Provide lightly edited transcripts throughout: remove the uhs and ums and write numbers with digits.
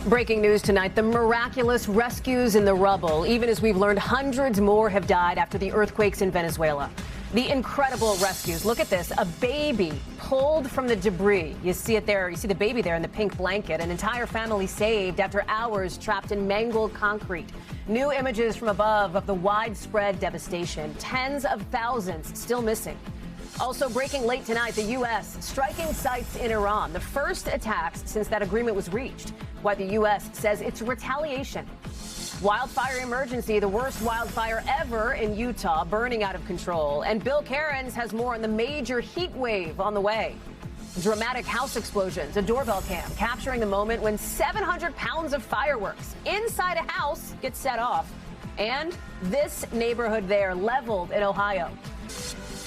Breaking news tonight, the miraculous rescues in the rubble. Even as we've learned, hundreds more have died after the earthquakes in Venezuela. The incredible rescues. Look at this, a baby pulled from the debris. You see it there, you see the baby there in the pink blanket. An entire family saved after hours trapped in mangled concrete. New images from above of the widespread devastation. Tens of thousands still missing. Also breaking late tonight, the U.S. striking sites in Iran, the first attacks since that agreement was reached. Why the U.S. says it's retaliation. Wildfire emergency, the worst wildfire ever in Utah, burning out of control. And Bill Cairns has more on the major heat wave on the way. Dramatic house explosions, a doorbell cam capturing the moment when 700 pounds of fireworks inside a house get set off. And this neighborhood there leveled in Ohio.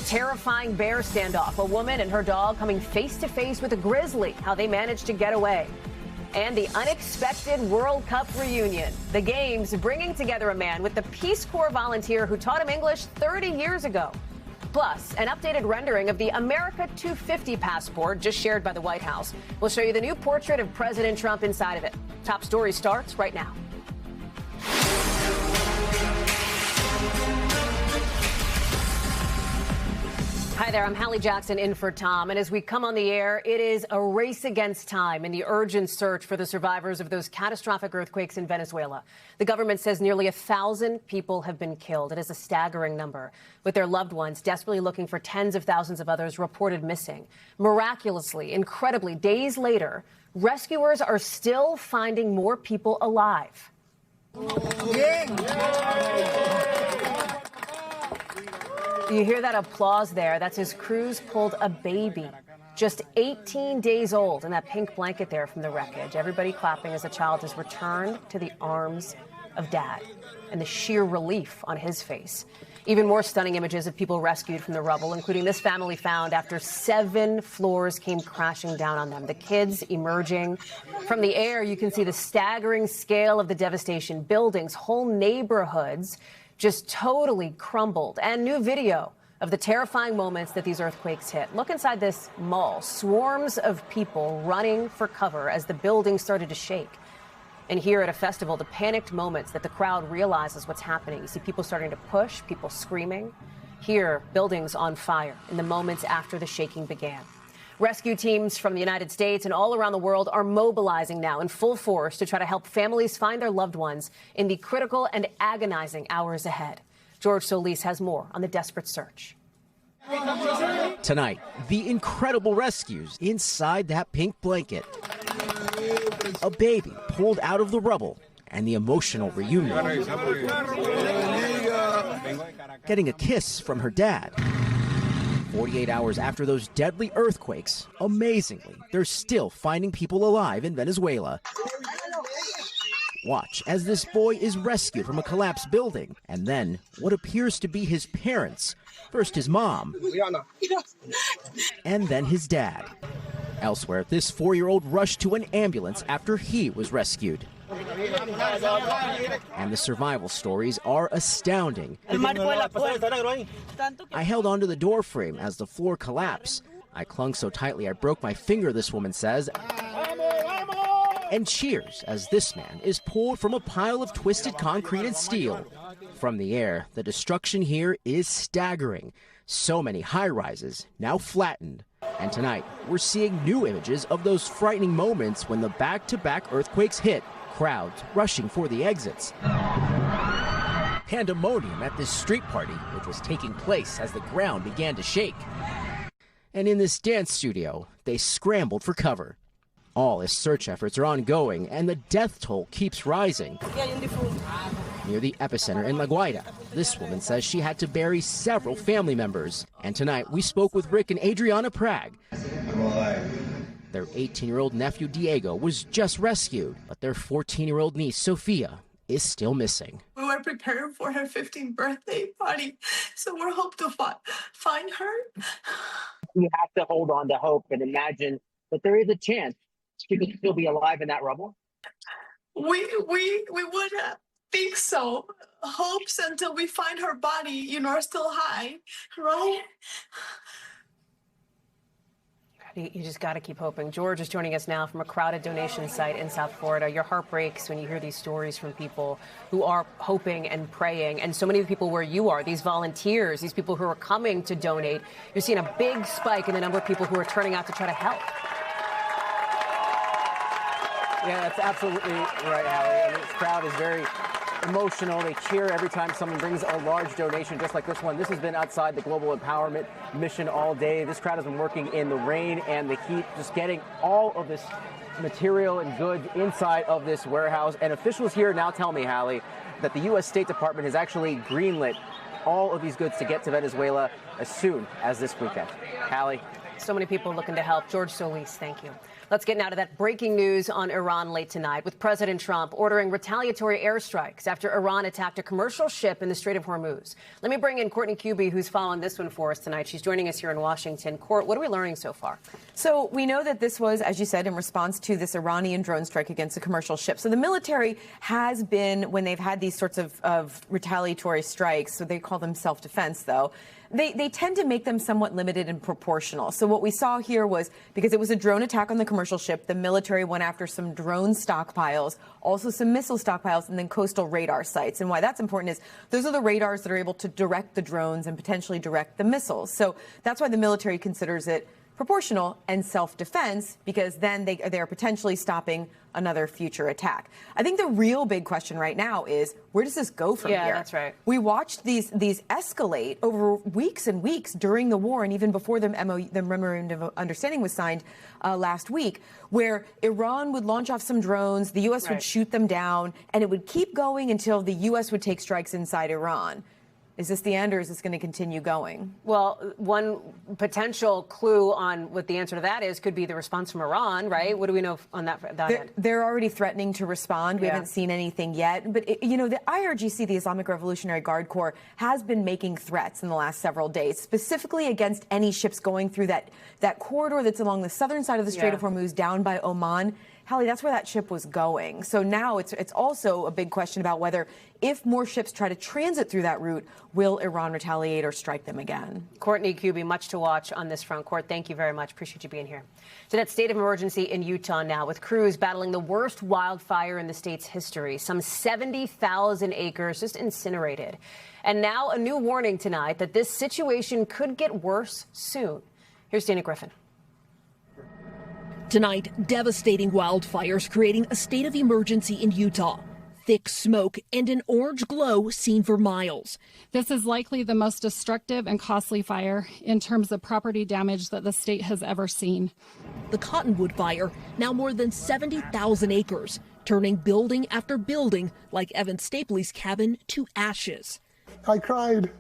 Terrifying bear standoff, a woman and her dog coming face to face with a grizzly, how they managed to get away. And the unexpected World Cup reunion. The games bringing together a man with the Peace Corps volunteer who taught him English 30 years ago. Plus, an updated rendering of the America 250 passport just shared by the White House. We'll show you the new portrait of President Trump inside of it. Top Story starts right now. Hi there, I'm Hallie Jackson in for Tom. And as we come on the air, it is a race against time in the urgent search for the survivors of those catastrophic earthquakes in Venezuela. The government says nearly 1,000 people have been killed. It is a staggering number, with their loved ones desperately looking for tens of thousands of others reported missing. Miraculously, incredibly, days later, rescuers are still finding more people alive. You hear that applause there? That's as crews pulled a baby, just 18 days old, in that pink blanket there from the wreckage. Everybody clapping as the child is returned to the arms of Dad, and the sheer relief on his face. Even more stunning images of people rescued from the rubble, including this family found after 7 floors came crashing down on them. The kids emerging. From the air, you can see the staggering scale of the devastation. Buildings, whole neighborhoods just totally crumbled. And new video of the terrifying moments that these earthquakes hit. Look inside this mall. Swarms of people running for cover as the building started to shake. And here at a festival, the panicked moments that the crowd realizes what's happening. You see people starting to push, people screaming. Here, buildings on fire in the moments after the shaking began. Rescue teams from the United States and all around the world are mobilizing now in full force to try to help families find their loved ones in the critical and agonizing hours ahead. George Solis has more on the desperate search. Tonight, the incredible rescues inside that pink blanket. A baby pulled out of the rubble and the emotional reunion. Getting a kiss from her dad. 48 hours after those deadly earthquakes, amazingly, they're still finding people alive in Venezuela. Watch as this boy is rescued from a collapsed building, and then what appears to be his parents. First his mom, and then his dad. Elsewhere, this 4-year-old rushed to an ambulance after he was rescued. And the survival stories are astounding. I held onto the door frame as the floor collapsed. I clung so tightly I broke my finger, this woman says. And cheers as this man is pulled from a pile of twisted concrete and steel. From the air, the destruction here is staggering. So many high-rises now flattened. And tonight, we're seeing new images of those frightening moments when the back-to-back earthquakes hit. Crowds rushing for the exits. Pandemonium at this street party, which was taking place as the ground began to shake. And in this dance studio, they scrambled for cover. All as search efforts are ongoing and the death toll keeps rising. Near the epicenter in La Guaira, this woman says she had to bury several family members. And tonight, we spoke with Rick and Adriana Prague. Their 18-year-old nephew, Diego, was just rescued, but their 14-year-old niece, Sofia, is still missing. We were preparing for her 15th birthday party, so we're hoping to find her. We have to hold on to hope and imagine that there is a chance she could still be alive in that rubble. We would think so. Hopes until we find her body, are still high, right? You just got to keep hoping. George is joining us now from a crowded donation site in South Florida. Your heart breaks when you hear these stories from people who are hoping and praying. And so many people where you are, these volunteers, these people who are coming to donate, you're seeing a big spike in the number of people who are turning out to try to help. Yeah, that's absolutely right, Allie. I mean, this crowd is very emotional. They cheer every time someone brings a large donation just like this one. This has been outside the Global Empowerment Mission all day. This crowd has been working in the rain and the heat, just getting all of this material and goods inside of this warehouse. And officials here now tell me, Hallie, that the U.S. State Department has actually greenlit all of these goods to get to Venezuela as soon as this weekend. Hallie. So many people looking to help. George Solis, thank you. Let's get now to that breaking news on Iran late tonight, with President Trump ordering retaliatory airstrikes after Iran attacked a commercial ship in the Strait of Hormuz. Let me bring in Courtney Kuby, who's following this one for us tonight. She's joining us here in Washington. Court, what are we learning so far? So we know that this was, as you said, in response to this Iranian drone strike against a commercial ship. So the military has been, when they've had these sorts of retaliatory strikes, so they call them self-defense, though, they tend to make them somewhat limited and proportional. So what we saw here was, because it was a drone attack on the commercial ship, the military went after some drone stockpiles, also some missile stockpiles, and then coastal radar sites. And why that's important is those are the radars that are able to direct the drones and potentially direct the missiles. So that's why the military considers it proportional and self-defense, because then they are potentially stopping another future attack. I think the real big question right now is, where does this go from here? Yeah, that's right. We watched these escalate over weeks and weeks during the war, and even before the Memorandum of Understanding was signed last week, where Iran would launch off some drones, the U.S. would shoot them down, and it would keep going until the U.S. would take strikes inside Iran. Is this the end, or is this going to continue going? Well, one potential clue on what the answer to that is could be the response from Iran, right? What do we know on that end? They're already threatening to respond. We haven't seen anything yet. But, the IRGC, the Islamic Revolutionary Guard Corps, has been making threats in the last several days, specifically against any ships going through that corridor that's along the southern side of the Strait of Hormuz down by Oman. Hallie, that's where that ship was going. So now it's also a big question about whether, if more ships try to transit through that route, will Iran retaliate or strike them again? Courtney Kuby, much to watch on this front. Court, thank you very much. Appreciate you being here. So that state of emergency in Utah now, with crews battling the worst wildfire in the state's history. Some 70,000 acres just incinerated. And now a new warning tonight that this situation could get worse soon. Here's Dana Griffin. Tonight, devastating wildfires creating a state of emergency in Utah. Thick smoke and an orange glow seen for miles. This is likely the most destructive and costly fire in terms of property damage that the state has ever seen. The Cottonwood fire, now more than 70,000 acres, turning building after building like Evan Stapley's cabin to ashes. I cried.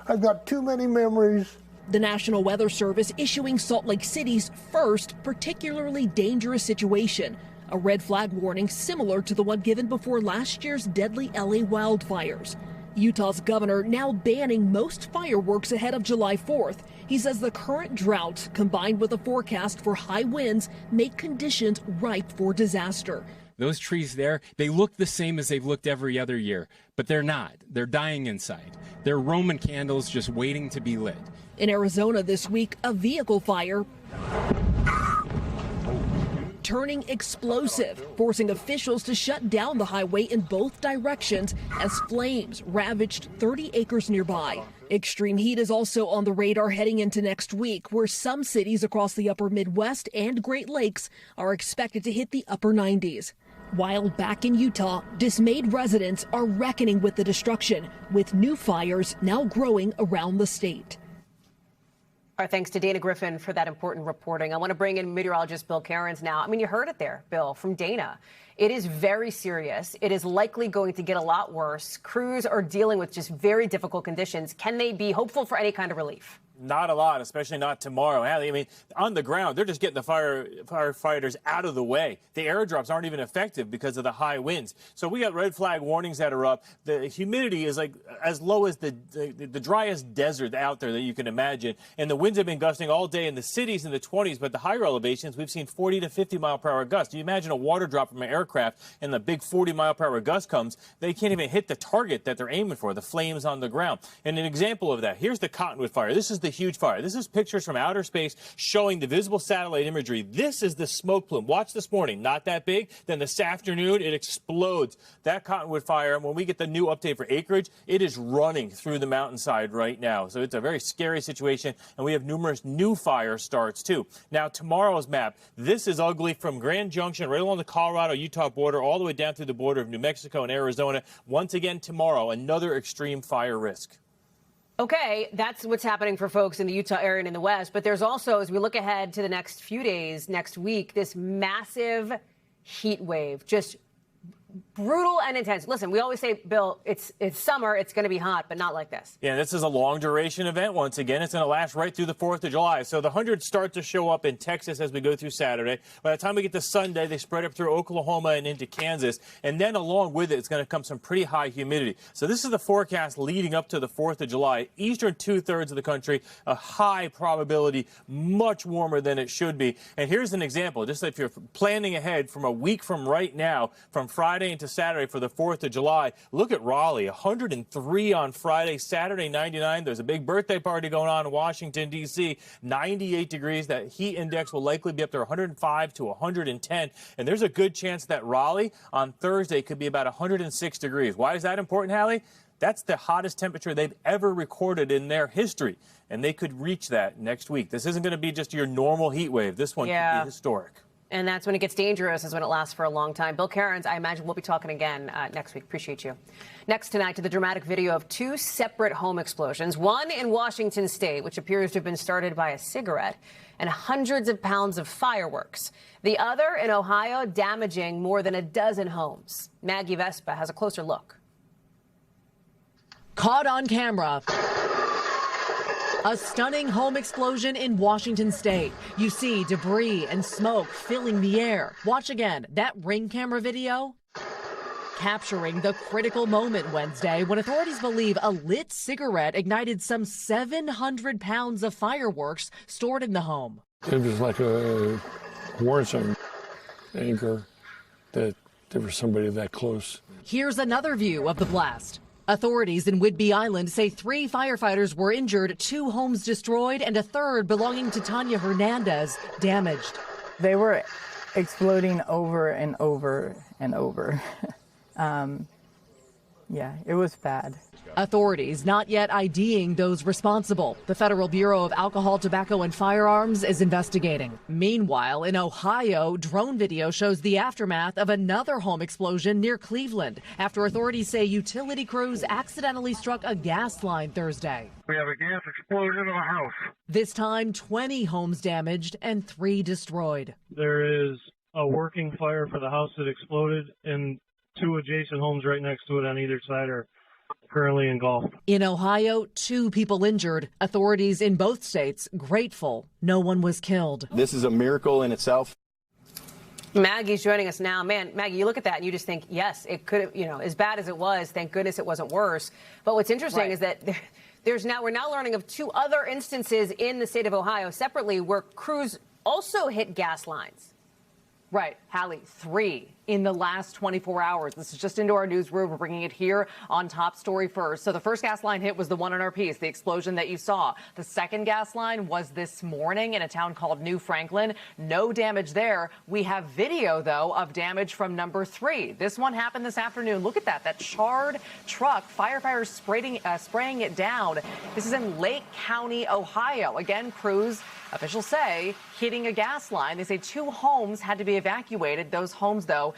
I've got too many memories. The National Weather Service issuing Salt Lake City's first particularly dangerous situation, a red flag warning similar to the one given before last year's deadly LA wildfires. Utah's governor now banning most fireworks ahead of July 4th. He says the current drought, combined with a forecast for high winds, make conditions ripe for disaster. Those trees there, they look the same as they've looked every other year, but they're not. They're dying inside. They're Roman candles just waiting to be lit. In Arizona this week, a vehicle fire turning explosive, forcing officials to shut down the highway in both directions as flames ravaged 30 acres nearby. Extreme heat is also on the radar heading into next week, where some cities across the upper Midwest and Great Lakes are expected to hit the upper 90s. While back in Utah, dismayed residents are reckoning with the destruction, with new fires now growing around the state. Our thanks to Dana Griffin for that important reporting. I want to bring in meteorologist Bill Cairns now. I mean, you heard it there, Bill, from Dana. It is very serious. It is likely going to get a lot worse. Crews are dealing with just very difficult conditions. Can they be hopeful for any kind of relief? Not a lot, especially not tomorrow. I mean, on the ground, they're just getting the firefighters out of the way. The airdrops aren't even effective because of the high winds. So we got red flag warnings that are up. The humidity is like as low as the driest desert out there that you can imagine. And the winds have been gusting all day in the cities in the 20s, but the higher elevations, we've seen 40 to 50 mile per hour gusts. You imagine a water drop from an aircraft and the big 40 mile per hour gust comes, they can't even hit the target that they're aiming for, the flames on the ground. And an example of that, here's the Cottonwood fire. This is the huge fire. This is pictures from outer space showing the visible satellite imagery. This is the smoke plume. Watch this morning. Not that big. Then this afternoon, it explodes. That cottonwood fire, when we get the new update for acreage, it is running through the mountainside right now. So it's a very scary situation, and we have numerous new fire starts, too. Now, tomorrow's map. This is ugly from Grand Junction right along the Colorado-Utah border all the way down through the border of New Mexico and Arizona. Once again, tomorrow, another extreme fire risk. Okay, that's what's happening for folks in the Utah area and in the West. But there's also, as we look ahead to the next few days, next week, this massive heat wave, just brutal and intense. Listen, we always say, Bill, it's summer, it's going to be hot, but not like this. Yeah, this is a long-duration event. Once again, it's going to last right through the 4th of July. So the hundreds start to show up in Texas as we go through Saturday. By the time we get to Sunday, they spread up through Oklahoma and into Kansas. And then along with it, it's going to come some pretty high humidity. So this is the forecast leading up to the 4th of July. Eastern two-thirds of the country, a high probability, much warmer than it should be. And here's an example. Just if you're planning ahead from a week from right now, from Friday into Saturday for the 4th of July, look at Raleigh, 103 on Friday, Saturday 99. There's a big birthday party going on in Washington, D.C., 98 degrees. That heat index will likely be up to 105 to 110. And there's a good chance that Raleigh on Thursday could be about 106 degrees. Why is that important, Hallie? That's the hottest temperature they've ever recorded in their history. And they could reach that next week. This isn't going to be just your normal heat wave. This one could be historic. And that's when it gets dangerous, is when it lasts for a long time. Bill Cairns, I imagine we'll be talking again next week. Appreciate you. Next tonight, to the dramatic video of two separate home explosions, one in Washington state, which appears to have been started by a cigarette, and hundreds of pounds of fireworks. The other in Ohio, damaging more than a dozen homes. Maggie Vespa has a closer look. Caught on camera. A stunning home explosion in Washington state. You see debris and smoke filling the air. Watch again that Ring camera video capturing the critical moment Wednesday when authorities believe a lit cigarette ignited some 700 pounds of fireworks stored in the home. It was like a warning sign, anchor that there was somebody that close. Here's another view of the blast. Authorities in Whidbey Island say 3 firefighters were injured, 2 homes destroyed, and a third belonging to Tanya Hernandez damaged. They were exploding over and over and over. Yeah, it was bad. Authorities not yet IDing those responsible. The Federal Bureau of Alcohol, Tobacco, and Firearms is investigating. Meanwhile, in Ohio, drone video shows the aftermath of another home explosion near Cleveland after authorities say utility crews accidentally struck a gas line Thursday. We have a gas explosion in a house. This time, 20 homes damaged and 3 destroyed. There is a working fire for the house that exploded, and 2 adjacent homes right next to it on either side are currently engulfed. In Ohio, 2 people injured. Authorities in both states grateful no one was killed. This is a miracle in itself. Maggie's joining us now. Man, Maggie, you look at that and you just think, yes, it could have, as bad as it was, thank goodness it wasn't worse. But what's interesting is that we're now learning of 2 other instances in the state of Ohio separately where crews also hit gas lines. Right, Hallie, 3 in the last 24 hours. This is just into our newsroom. We're bringing it here on Top Story first. So the first gas line hit was the one in our piece, the explosion that you saw. The second gas line was this morning in a town called New Franklin. No damage there. We have video, though, of damage from number 3. This one happened this afternoon. Look at that charred truck. Firefighters spraying it down. This is in Lake County, Ohio. Again, crews, officials say, hitting a gas line. They say 2 homes had to be evacuated. Those homes, though,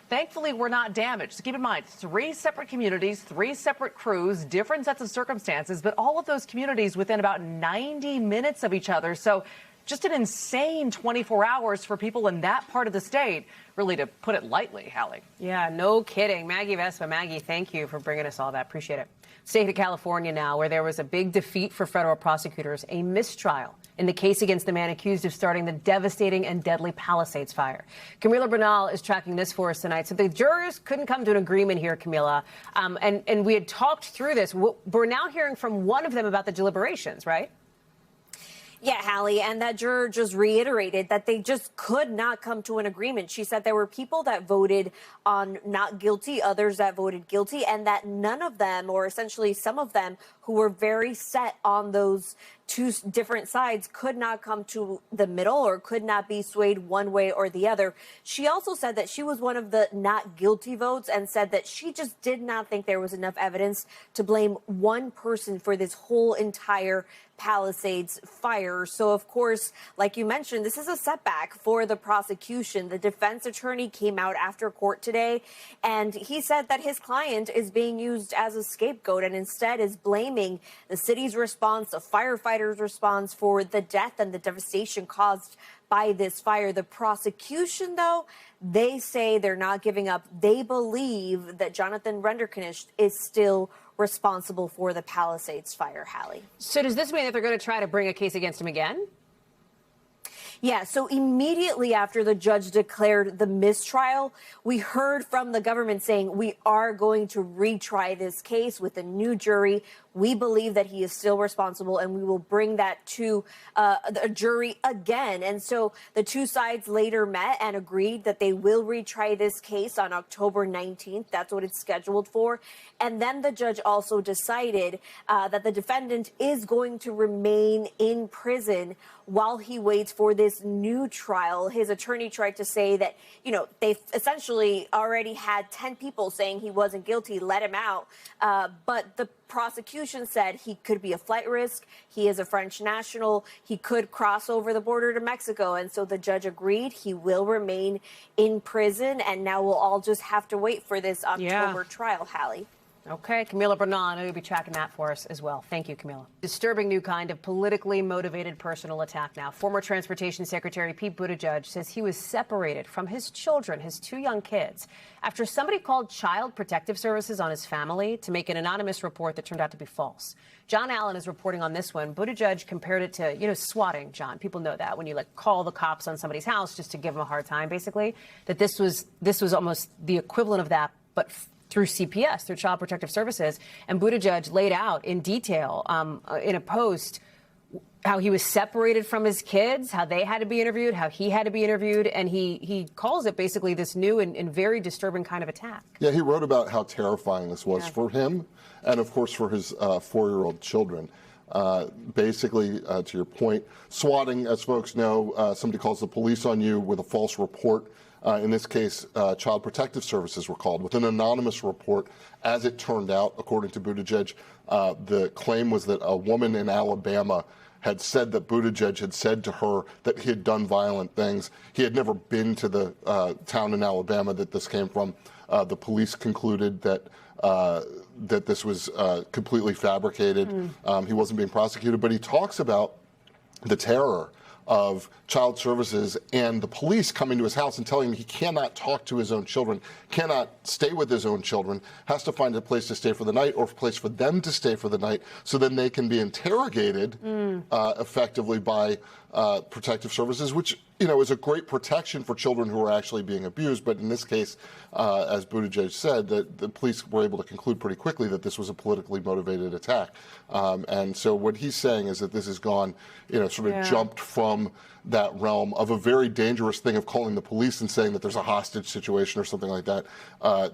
thankfully were not damaged. So keep in mind, 3 separate communities, 3 separate crews, different sets of circumstances, but all of those communities within about 90 minutes of each other. So just an insane 24 hours for people in that part of the state, really, to put it lightly, Hallie. Yeah, no kidding. Maggie Vespa, Maggie, thank you for bringing us all that. Appreciate it. State of California now, where there was a big defeat for federal prosecutors, a mistrial in the case against the man accused of starting the devastating and deadly Palisades fire. Camila Bernal is tracking this for us tonight. So the jurors couldn't come to an agreement here, Camila, and we had talked through this. We're now hearing from one of them about the deliberations, right? Yeah, Hallie, and that juror just reiterated that they just could not come to an agreement. She said there were people that voted on not guilty, others that voted guilty, and that none of them, or essentially some of them, who were very set on those two different sides could not come to the middle or could not be swayed one way or the other. She also said that she was one of the not guilty votes and said that she just did not think there was enough evidence to blame one person for this whole entire Palisades fire. So, of course, like you mentioned, this is a setback for the prosecution. The defense attorney came out after court today, and he said that his client is being used as a scapegoat and instead is blaming the city's response, the firefighters' response for the death and the devastation caused by this fire. The prosecution, though, they say they're not giving up. They believe that Jonathan Renderknecht is still responsible for the Palisades fire, Hallie. So does this mean that they're going to try to bring a case against him again? Yeah, so immediately after the judge declared the mistrial, we heard from the government saying we are going to retry this case with a new jury. We believe that he is still responsible, and we will bring that to a jury again. And so the two sides later met and agreed that they will retry this case on October 19th. That's what it's scheduled for. And then the judge also decided that the defendant is going to remain in prison while he waits for this new trial. His attorney tried to say that, you know, they've essentially already had 10 people saying he wasn't guilty, let him out. But the prosecution said he could be a flight risk. He is a French national. He could cross over the border to Mexico. And so the judge agreed he will remain in prison. And now we'll all just have to wait for this October trial, Hallie. Okay, Camila Bernal, you'll be tracking that for us as well. Thank you, Camila. Disturbing new kind of politically motivated personal attack now. Former Transportation Secretary Pete Buttigieg says he was separated from his children, his two young kids, after somebody called Child Protective Services on his family to make an anonymous report that turned out to be false. John Allen is reporting on this one. Buttigieg compared it to, you know, swatting, John. People know that when you call the cops on somebody's house just to give them a hard time, basically, that this was almost the equivalent of that, but through CPS, through Child Protective Services. And Buttigieg laid out in detail in a post how he was separated from his kids, how they had to be interviewed, how he had to be interviewed. And he calls it basically this new and very disturbing kind of attack. Yeah, he wrote about how terrifying this was for him and, of course, for his 4-year-old children. Basically, to your point, swatting, as folks know, somebody calls the police on you with a false report. In this case, Child Protective Services were called with an anonymous report. As it turned out, according to Buttigieg, the claim was that a woman in Alabama had said that Buttigieg had said to her that he had done violent things. He had never been to the town in Alabama that this came from. The police concluded that that this was completely fabricated. He wasn't being prosecuted, but he talks about the terror of child services and the police coming to his house and telling him he cannot talk to his own children, cannot stay with his own children, has to find a place to stay for the night or a place for them to stay for the night so then they can be interrogated effectively by protective services, which, you know, is a great protection for children who are actually being abused. But in this case, as Buttigieg said, the police were able to conclude pretty quickly that this was a politically motivated attack. And so what he's saying is that this has gone, you know, sort of jumped from that realm of a very dangerous thing of calling the police and saying that there's a hostage situation or something like that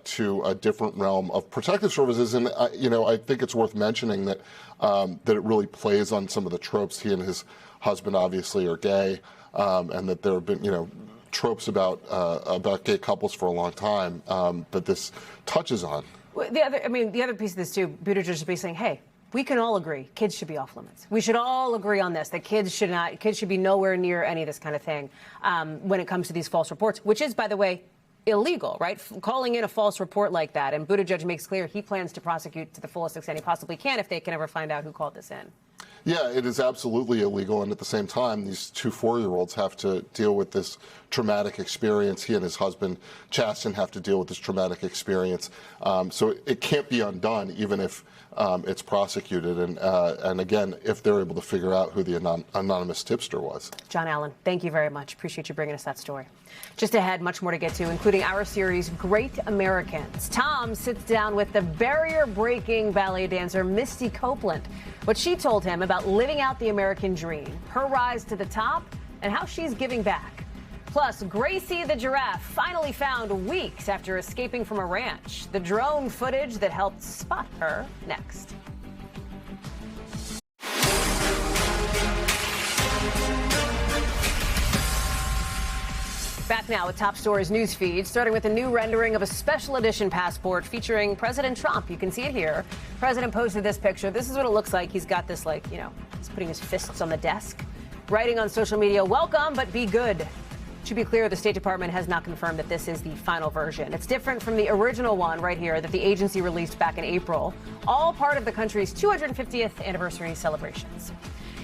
to a different realm of protective services. And, you know, I think it's worth mentioning that that it really plays on some of the tropes. He and his husband obviously are gay, and that there have been, you know, tropes about gay couples for a long time, but this touches on. Well, the other piece of this too, Buttigieg should be saying, hey, we can all agree kids should be off limits. We should all agree on this, that kids should be nowhere near any of this kind of thing when it comes to these false reports, which is, by the way, illegal, right? Calling in a false report like that. And Buttigieg makes clear he plans to prosecute to the fullest extent he possibly can if they can ever find out who called this in. Yeah, it is absolutely illegal. And at the same time, these two 4-year-olds have to deal with this traumatic experience. He and his husband, Chasten, have to deal with this traumatic experience. So it can't be undone, even if it's prosecuted. And again, if they're able to figure out who the anonymous tipster was. John Allen, thank you very much. Appreciate you bringing us that story. Just ahead, much more to get to, including our series, Great Americans. Tom sits down with the barrier-breaking ballet dancer Misty Copeland. What she told him about living out the American dream, her rise to the top, and how she's giving back. Plus, Gracie the giraffe finally found weeks after escaping from a ranch. The drone footage that helped spot her next. Back now with top stories news feed, starting with a new rendering of a special edition passport featuring President Trump. You can see it here. President posted this picture. This is what it looks like. He's got this, like, he's putting his fists on the desk, writing on social media, "Welcome, but be good." To be clear, the State Department has not confirmed that this is the final version. It's different from the original one right here that the agency released back in April, all part of the country's 250th anniversary celebrations.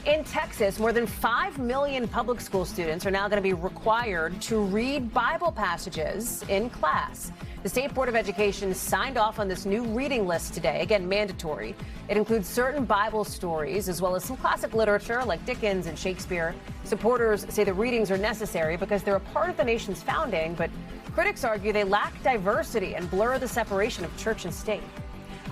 In Texas, more than 5 million public school students are now going to be required to read Bible passages in class. The State Board of Education signed off on this new reading list today, again, mandatory. It includes certain Bible stories as well as some classic literature like Dickens and Shakespeare. Supporters say the readings are necessary because they're a part of the nation's founding, but critics argue they lack diversity and blur the separation of church and state.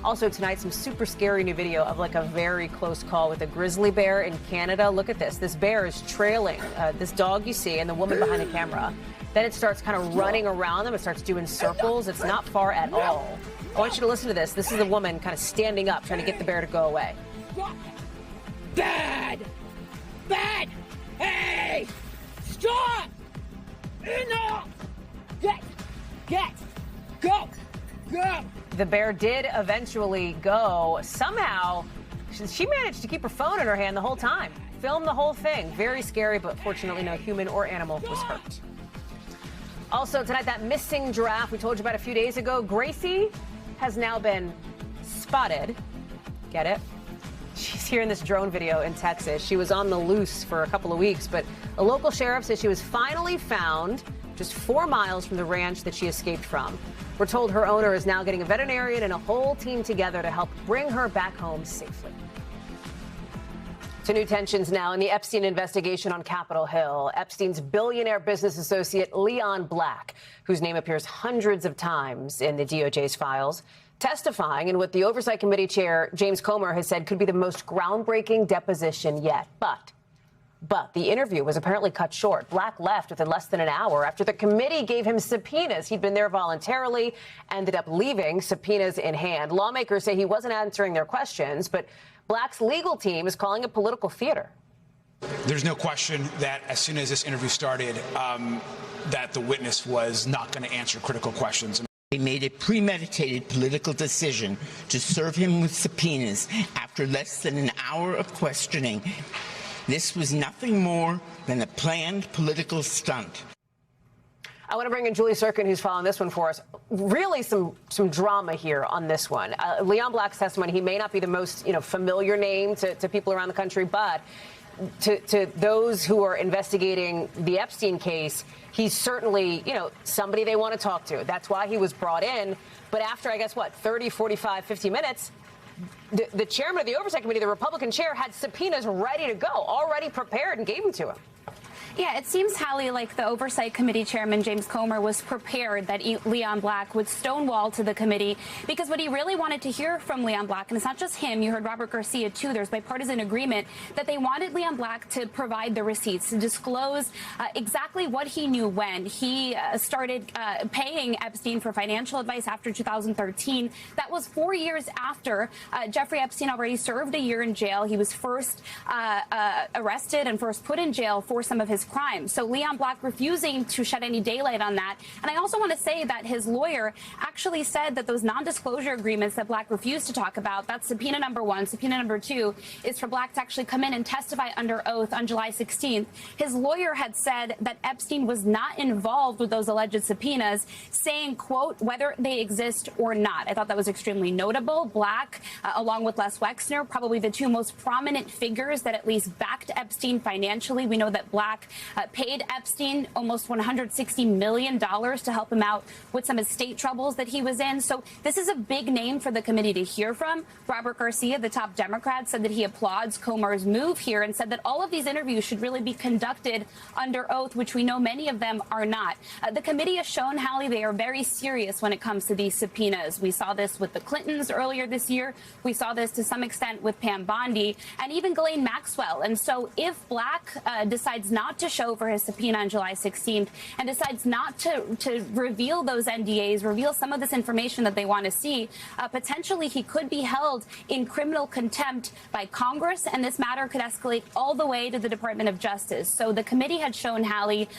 Also tonight, some super scary new video of like a very close call with a grizzly bear in Canada. Look at this. This bear is trailing this dog you see and the woman behind the camera. Then it starts kind of running around them. It starts doing circles. It's not far at all. I want you to listen to this. This is a woman kind of standing up, trying to get the bear to go away. Bad! Bad! Hey! Stop! Enough! Go! The bear did eventually go. Somehow, she managed to keep her phone in her hand the whole time. Filmed the whole thing. Very scary, but fortunately no human or animal was hurt. Also tonight, that missing giraffe we told you about a few days ago, Gracie, has now been spotted. Get it? She's here in this drone video in Texas. She was on the loose for a couple of weeks, but a local sheriff says she was finally found just 4 miles from the ranch that she escaped from. We're told her owner is now getting a veterinarian and a whole team together to help bring her back home safely. To new tensions now in the Epstein investigation on Capitol Hill. Epstein's billionaire business associate Leon Black, whose name appears hundreds of times in the DOJ's files, testifying in what the Oversight Committee chair James Comer has said could be the most groundbreaking deposition yet. But the interview was apparently cut short. Black left within less than an hour after the committee gave him subpoenas. He'd been there voluntarily, ended up leaving, subpoenas in hand. Lawmakers say he wasn't answering their questions, but Black's legal team is calling it political theater. There's no question that as soon as this interview started, that the witness was not going to answer critical questions. They made a premeditated political decision to serve him with subpoenas after less than an hour of questioning. This was nothing more than a planned political stunt. I want to bring in Julie Sirkin, who's following this one for us. Really some drama here on this one. Leon Black's testimony, he may not be the most familiar name to people around the country, but to those who are investigating the Epstein case, he's certainly, somebody they want to talk to. That's why he was brought in. But after, 30, 45, 50 minutes, the chairman of the Oversight Committee, the Republican chair, had subpoenas ready to go, already prepared, and gave them to him. Yeah, it seems, Hallie, like the Oversight Committee Chairman James Comer was prepared that Leon Black would stonewall to the committee, because what he really wanted to hear from Leon Black, and it's not just him, you heard Robert Garcia too, there's bipartisan agreement that they wanted Leon Black to provide the receipts, to disclose exactly what he knew when. He started paying Epstein for financial advice after 2013. That was 4 years after Jeffrey Epstein already served a year in jail. He was first arrested and first put in jail for some of his crimes. So Leon Black refusing to shed any daylight on that. And I also want to say that his lawyer actually said that those non-disclosure agreements that Black refused to talk about, that's subpoena number 1. Subpoena number 2 is for Black to actually come in and testify under oath on July 16th. His lawyer had said that Epstein was not involved with those alleged subpoenas, saying, quote, whether they exist or not. I thought that was extremely notable. Black, along with Les Wexner, probably the two most prominent figures that at least backed Epstein financially. We know that Black paid Epstein almost $160 million to help him out with some estate troubles that he was in. So this is a big name for the committee to hear from. Robert Garcia, the top Democrat, said that he applauds Comer's move here and said that all of these interviews should really be conducted under oath, which we know many of them are not. The committee has shown, Hallie, they are very serious when it comes to these subpoenas. We saw this with the Clintons earlier this year. We saw this to some extent with Pam Bondi and even Ghislaine Maxwell. And so if Black decides not to show for his subpoena on July 16th and decides not to reveal those NDAs, reveal some of this information that they want to see, potentially he could be held in criminal contempt by Congress, and this matter could escalate all the way to the Department of Justice. So the committee had shown Hallie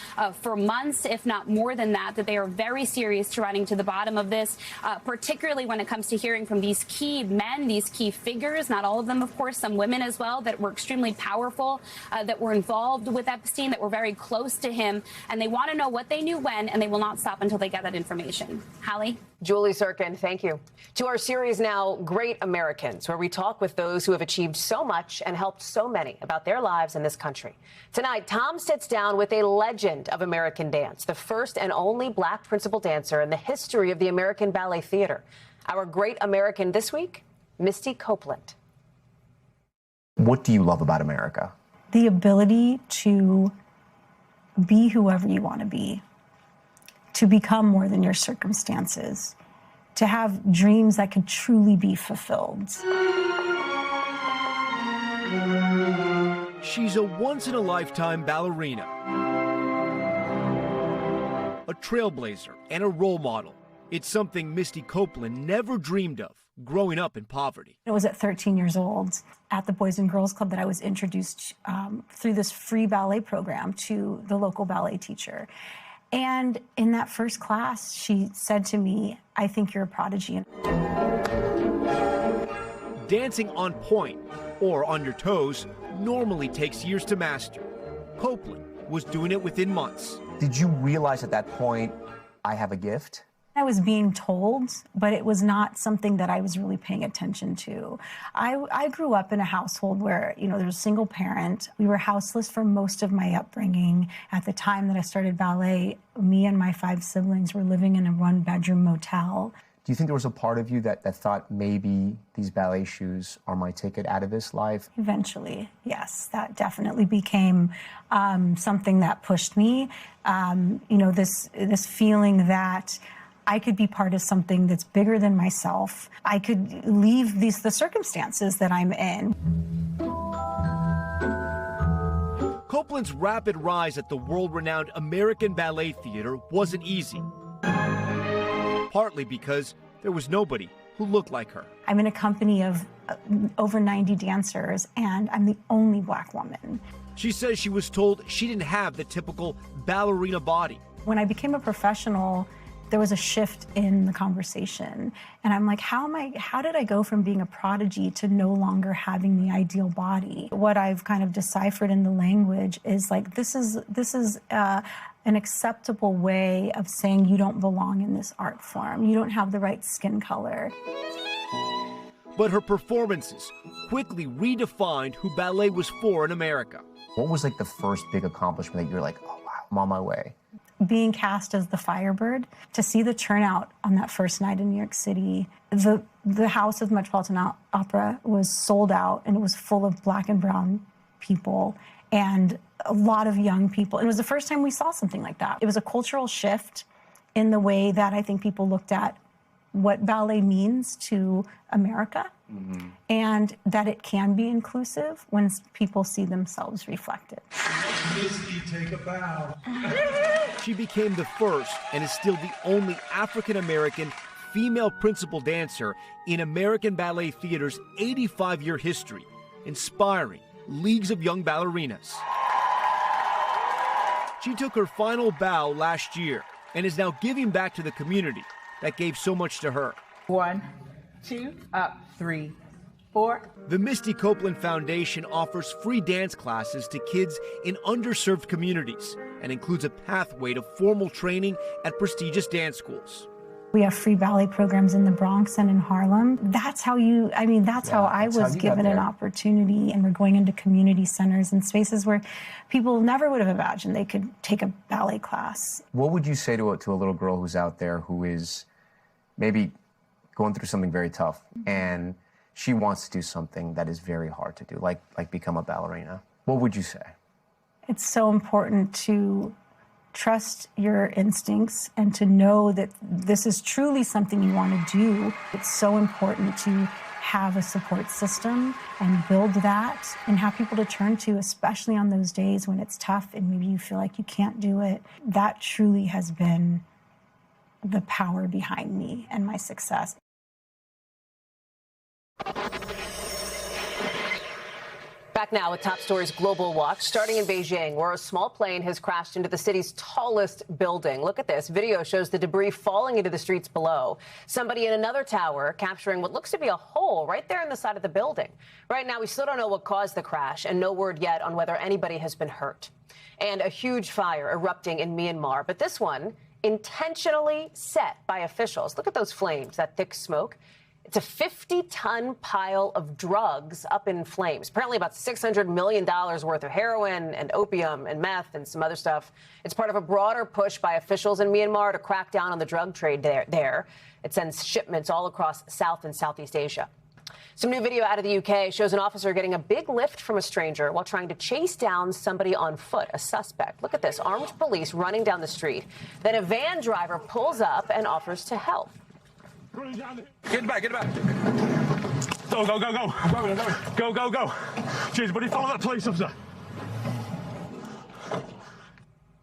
for months, if not more than that, that they are very serious to running to the bottom of this, particularly when it comes to hearing from these key men, these key figures, not all of them, of course, some women as well, that were extremely powerful, that were involved with Epstein, that were very close to him, and they want to know what they knew when, and they will not stop until they get that information. Hallie? Julie Sirkin, thank you. To our series now, Great Americans, where we talk with those who have achieved so much and helped so many about their lives in this country. Tonight, Tom sits down with a legend of American dance, the first and only black principal dancer in the history of the American Ballet Theater. Our Great American this week, Misty Copeland. What do you love about America? The ability to be whoever you want to be, to become more than your circumstances, to have dreams that can truly be fulfilled. She's a once-in-a-lifetime ballerina, a trailblazer, and a role model. It's something Misty Copeland never dreamed of growing up in poverty. It was at 13 years old at the Boys and Girls Club that I was introduced through this free ballet program to the local ballet teacher. And in that first class, she said to me, "I think you're a prodigy." Dancing on point or on your toes normally takes years to master. Copeland was doing it within months. Did you realize at that point, I have a gift? I was being told, but it was not something that I was really paying attention to. I grew up in a household where, there was a single parent. We were houseless for most of my upbringing. At the time that I started ballet, me and my 5 siblings were living in a 1-bedroom motel. Do you think there was a part of you that thought maybe these ballet shoes are my ticket out of this life? Eventually, yes. That definitely became something that pushed me. This feeling that I could be part of something that's bigger than myself. I could leave the circumstances that I'm in. Copeland's rapid rise at the world-renowned American Ballet Theater wasn't easy. Partly because there was nobody who looked like her. I'm in a company of over 90 dancers, and I'm the only black woman. She says she was told she didn't have the typical ballerina body. When I became a professional, there was a shift in the conversation. And I'm like, how did I go from being a prodigy to no longer having the ideal body? What I've kind of deciphered in the language is like, this is an acceptable way of saying you don't belong in this art form. You don't have the right skin color. But her performances quickly redefined who ballet was for in America. What was like the first big accomplishment that you're like, oh wow, I'm on my way? Being cast as the Firebird, to see the turnout on that first night in New York City. The House of Metropolitan Opera was sold out, and it was full of black and brown people and a lot of young people. It was the first time we saw something like that. It was a cultural shift in the way that I think people looked at what ballet means to America, and that it can be inclusive when people see themselves reflected. Misty, take a bow. She became the first and is still the only African-American female principal dancer in American Ballet Theater's 85-year history, inspiring leagues of young ballerinas. She took her final bow last year and is now giving back to the community that gave so much to her. 1, 2, up, 3, 4. The Misty Copeland Foundation offers free dance classes to kids in underserved communities and includes a pathway to formal training at prestigious dance schools. We have free ballet programs in the Bronx and in Harlem. That's how I was given an opportunity, and we're going into community centers and spaces where people never would have imagined they could take a ballet class. What would you say to a little girl who's out there who is maybe going through something very tough and she wants to do something that is very hard to do, like become a ballerina? What would you say? It's so important to trust your instincts and to know that this is truly something you want to do. It's so important to have a support system and build that and have people to turn to, especially on those days when it's tough and maybe you feel like you can't do it. That truly has been the power behind me and my success. Back now with Top Stories Global Watch, starting in Beijing, where a small plane has crashed into the city's tallest building. Look at this. Video shows the debris falling into the streets below. Somebody in another tower capturing what looks to be a hole right there in the side of the building. Right now, we still don't know what caused the crash and no word yet on whether anybody has been hurt. And a huge fire erupting in Myanmar, but this one intentionally set by officials. Look at those flames, that thick smoke. It's a 50-ton pile of drugs up in flames. Apparently about $600 million worth of heroin and opium and meth and some other stuff. It's part of a broader push by officials in Myanmar to crack down on the drug trade there. It sends shipments all across South and Southeast Asia. Some new video out of the UK shows an officer getting a big lift from a stranger while trying to chase down somebody on foot, a suspect. Look at this, armed police running down the street. Then a van driver pulls up and offers to help. Get back, get back. Go, go, go, go. Go, go, go. Jeez, buddy, follow that police officer.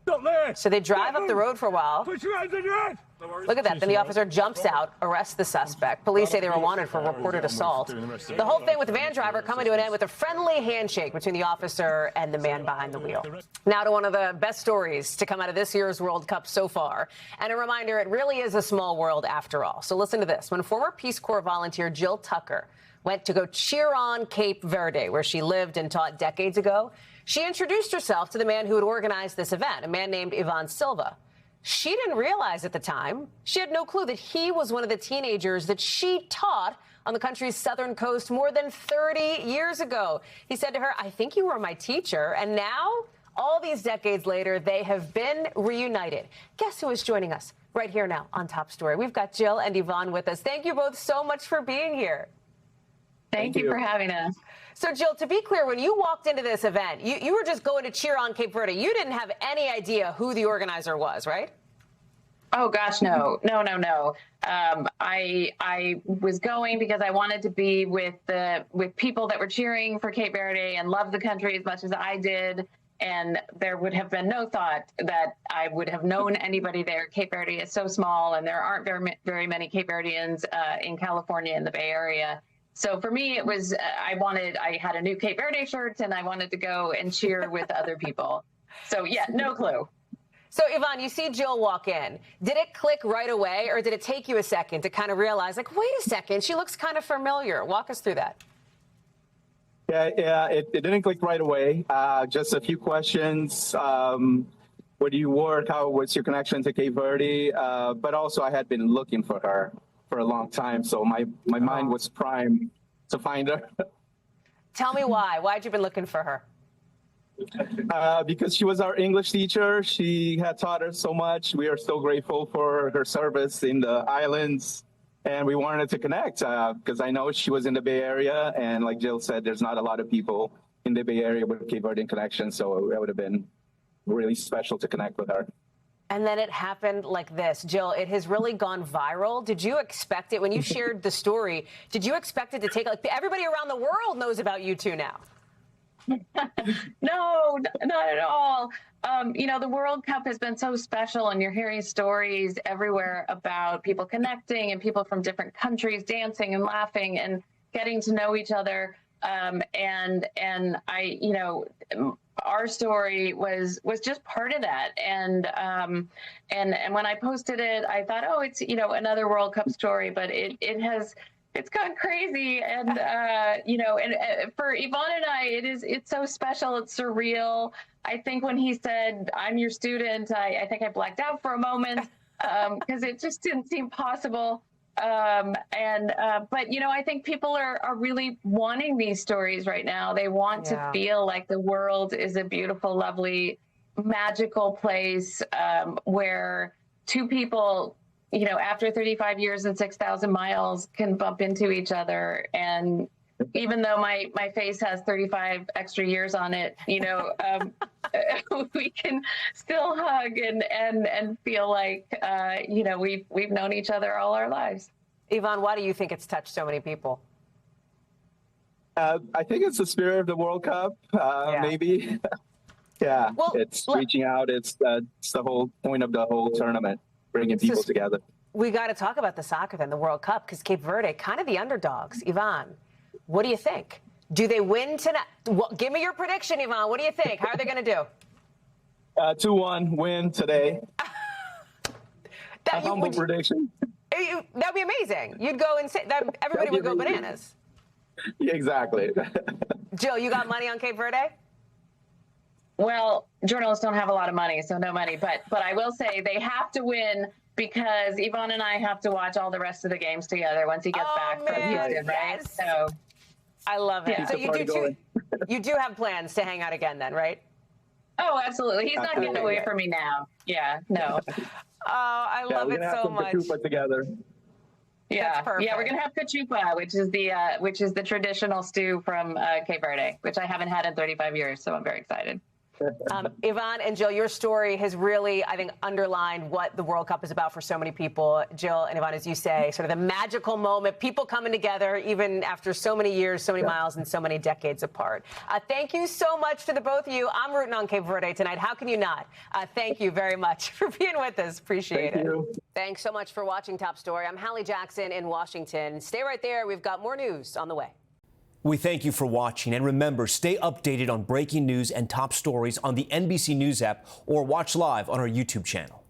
Stop there. So they drive up the road for a while. Put your hands on your head. Look at that. Then the officer jumps out, arrests the suspect. Police say they were wanted for reported assault. The whole thing with the van driver coming to an end with a friendly handshake between the officer and the man behind the wheel. Now to one of the best stories to come out of this year's World Cup so far. And a reminder, it really is a small world after all. So listen to this. When former Peace Corps volunteer Jill Tucker went to go cheer on Cape Verde, where she lived and taught decades ago, she introduced herself to the man who had organized this event, a man named Ivan Silva. She didn't realize at the time, she had no clue that he was one of the teenagers that she taught on the country's southern coast more than 30 years ago. He said to her, "I think you were my teacher." And now, all these decades later, they have been reunited. Guess who is joining us right here now on Top Story? We've got Jill and Yvonne with us. Thank you both so much for being here. Thank you for having us. So, Jill, to be clear, when you walked into this event, you were just going to cheer on Cape Verde. You didn't have any idea who the organizer was, right? Oh, gosh, no. I was going because I wanted to be with people that were cheering for Cape Verde and loved the country as much as I did. And there would have been no thought that I would have known anybody there. Cape Verde is so small, and there aren't very many Cape Verdeans in California in the Bay Area. So for me, it was, I had a new Cape Verde shirt and I wanted to go and cheer with other people. So yeah, no clue. So Yvonne, you see Jill walk in. Did it click right away, or did it take you a second to kind of realize, like, wait a second, she looks kind of familiar? Walk us through that. Yeah, it didn't click right away. Just a few questions. Where do you work? What's your connection to Cape Verde? But also I had been looking for her for a long time, so my mind was primed to find her. Tell me why. Why'd you been looking for her? Because she was our English teacher. She had taught us so much. We are so grateful for her service in the islands, and we wanted to connect because I know she was in the Bay Area, and like Jill said, there's not a lot of people in the Bay Area with Cape Verdean connection, so it would have been really special to connect with her. And then it happened like this. Jill, it has really gone viral. Did you expect it? When you shared the story, did you expect it to take, like, everybody around the world knows about you two now? No, not at all. The World Cup has been so special, and you're hearing stories everywhere about people connecting and people from different countries dancing and laughing and getting to know each other. And our story was just part of that. And when I posted it, I thought, oh, it's, another World Cup story, but it's gone crazy. And, for Yvonne and I, it's so special. It's surreal. I think when he said, "I'm your student," I think I blacked out for a moment because it just didn't seem possible. But I think people are really wanting these stories right now. They want to feel like the world is a beautiful, lovely, magical place where two people, after 35 years and 6,000 miles can bump into each other. And even though my face has 35 extra years on it, we can still hug and feel like, we've known each other all our lives. Yvonne, why do you think it's touched so many people? I think it's the spirit of the World Cup, maybe. Yeah, Well, it's reaching out. It's the whole point of the whole tournament, bringing people together. We got to talk about the soccer then, the World Cup, because Cape Verde, kind of the underdogs. Yvonne, what do you think? Do they win tonight? Well, give me your prediction, Yvonne. What do you think? How are they going to do? 2-1 win today. A humble prediction. That'd be amazing. You'd go insane. Everybody would go bananas. Yeah, exactly. Jill, you got money on Cape Verde? Well, journalists don't have a lot of money, so no money. But I will say they have to win because Yvonne and I have to watch all the rest of the games together once he gets back from Houston, right? So I love it. Yeah. So you do too. You do have plans to hang out again then, right? Oh, absolutely. He's not getting away from me now. Yeah, no. Oh, I love it so much. Together. Yeah, perfect. yeah, we're gonna have cachupa, which is the traditional stew from Cape Verde, which I haven't had in 35 years, so I'm very excited. Yvonne and Jill, your story has really, I think, underlined what the World Cup is about for so many people. Jill and Yvonne, as you say, sort of the magical moment, people coming together even after so many years, so many miles, and so many decades apart. Thank you so much to the both of you. I'm rooting on Cape Verde tonight. How can you not? Thank you very much for being with us. Appreciate it. Thanks so much for watching Top Story. I'm Hallie Jackson in Washington. Stay right there. We've got more news on the way. We thank you for watching, and remember, stay updated on breaking news and top stories on the NBC News app or watch live on our YouTube channel.